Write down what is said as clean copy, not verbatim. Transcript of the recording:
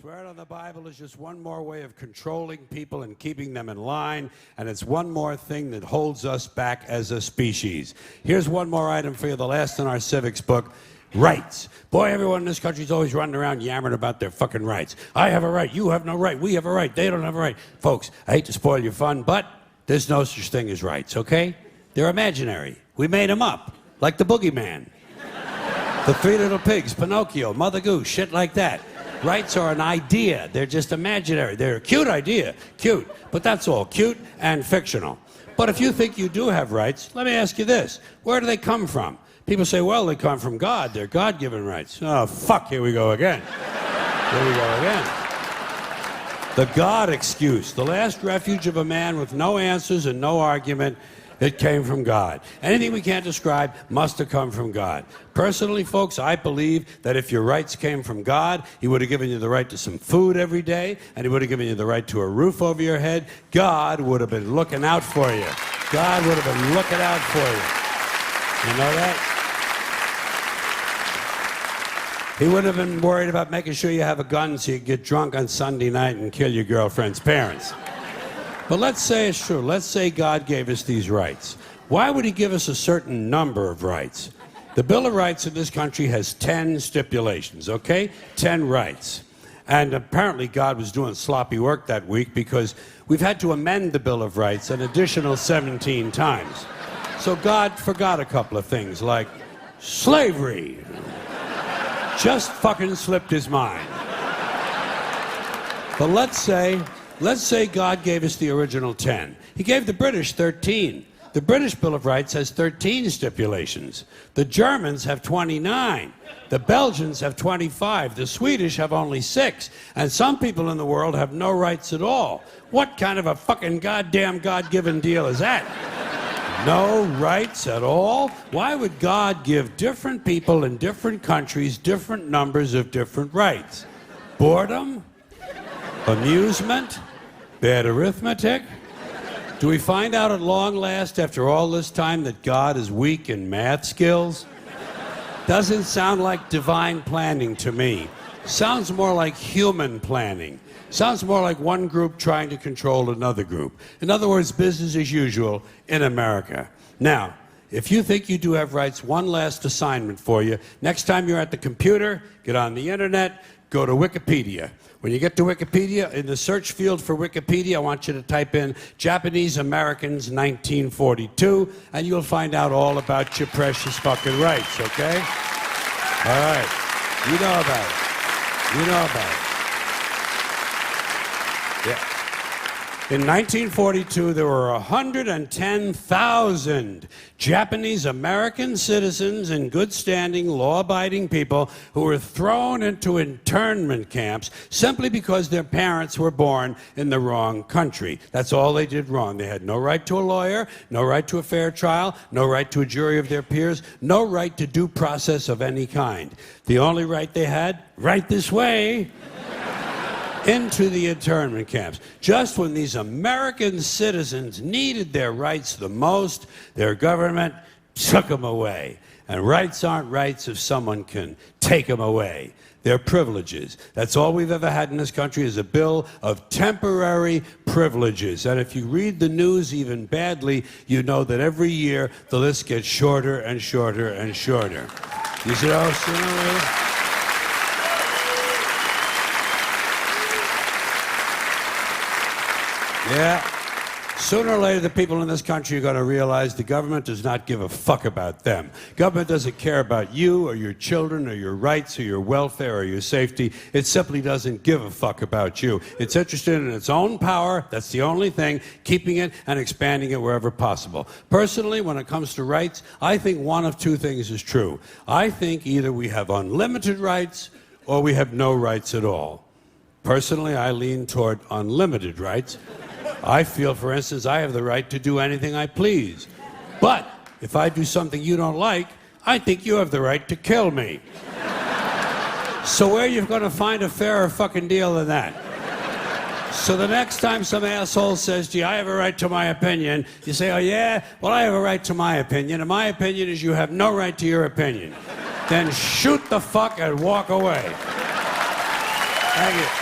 Swearing on the Bible is just one more way of controlling people and keeping them in line, and it's one more thing that holds us back as a species. Here's one more item for you, the last in our civics book. Rights. Boy, everyone in this country is always running around yammering about their fucking rights. I have a right, you have no right, we have a right, they don't have a right. Folks, I hate to spoil your fun, but there's no such thing as rights, okay? They're imaginary. We made them up, like the Boogeyman. The Three Little Pigs, Pinocchio, Mother Goose, shit like that. Rights are an idea. They're just imaginary. They're a cute idea. Cute. But that's all. Cute and fictional. But if you think you do have rights, let me ask you this. Where do they come from? People say, well, they come from God. They're God-given rights. Oh, fuck, here we go again. Here we go again. The God excuse. The last refuge of a man with no answers and no argument. It came from God. Anything we can't describe must have come from God. Personally, folks, I believe that if your rights came from God, He would have given you the right to some food every day, and He would have given you the right to a roof over your head. God would have been looking out for you. God would have been looking out for you. You know that? He would have been worried about making sure you have a gun so you could get drunk on Sunday night and kill your girlfriend's parents. But let's say it's true. Let's say God gave us these rights. Why would He give us a certain number of rights? The Bill of Rights in this country has 10 stipulations, okay? 10 rights. And apparently God was doing sloppy work that week because we've had to amend the Bill of Rights an additional 17 times. So God forgot a couple of things, like slavery. Just fucking slipped His mind. But let's say God gave us the original 10. He gave the British 13. The British Bill of Rights has 13 stipulations. The Germans have 29. The Belgians have 25. The Swedish have only 6. And some people in the world have no rights at all. What kind of a fucking goddamn God-given deal is that? No rights at all? Why would God give different people in different countries different numbers of different rights? Boredom? Amusement? Bad arithmetic? Do we find out at long last, after all this time, that God is weak in math skills? Doesn't sound like divine planning to me. Sounds more like human planning. Sounds more like one group trying to control another group. In other words, business as usual in America. Now, if you think you do have rights, one last assignment for you. Next time you're at the computer, get on the internet, go to Wikipedia. When you get to Wikipedia, in the search field for Wikipedia, I want you to type in Japanese Americans 1942, and you'll find out all about your precious fucking rights, okay? All right. You know about it. You know about it. Yeah. In 1942, there were 110,000 Japanese American citizens in good standing, law-abiding people who were thrown into internment camps simply because their parents were born in the wrong country. That's all they did wrong. They had no right to a lawyer, no right to a fair trial, no right to a jury of their peers, no right to due process of any kind. The only right they had, right this way, into the internment camps. Just when these American citizens needed their rights the most, their government took them away. And rights aren't rights if someone can take them away. They're privileges. That's all we've ever had in this country is a bill of temporary privileges. And if you read the news even badly, you know that every year the list gets shorter and shorter and shorter. You see how sooner or later? Yeah. Sooner or later, the people in this country are going to realize the government does not give a fuck about them. Government doesn't care about you or your children or your rights or your welfare or your safety. It simply doesn't give a fuck about you. It's interested in its own power. That's the only thing, keeping it and expanding it wherever possible. Personally, when it comes to rights, I think one of two things is true. I think either we have unlimited rights or we have no rights at all. Personally, I lean toward unlimited rights. I feel, for instance, I have the right to do anything I please. But if I do something you don't like, I think you have the right to kill me. So where are you going to find a fairer fucking deal than that? So the next time some asshole says, gee, I have a right to my opinion, you say, oh yeah? Well, I have a right to my opinion, and my opinion is you have no right to your opinion. Then shoot the fuck and walk away. Thank you.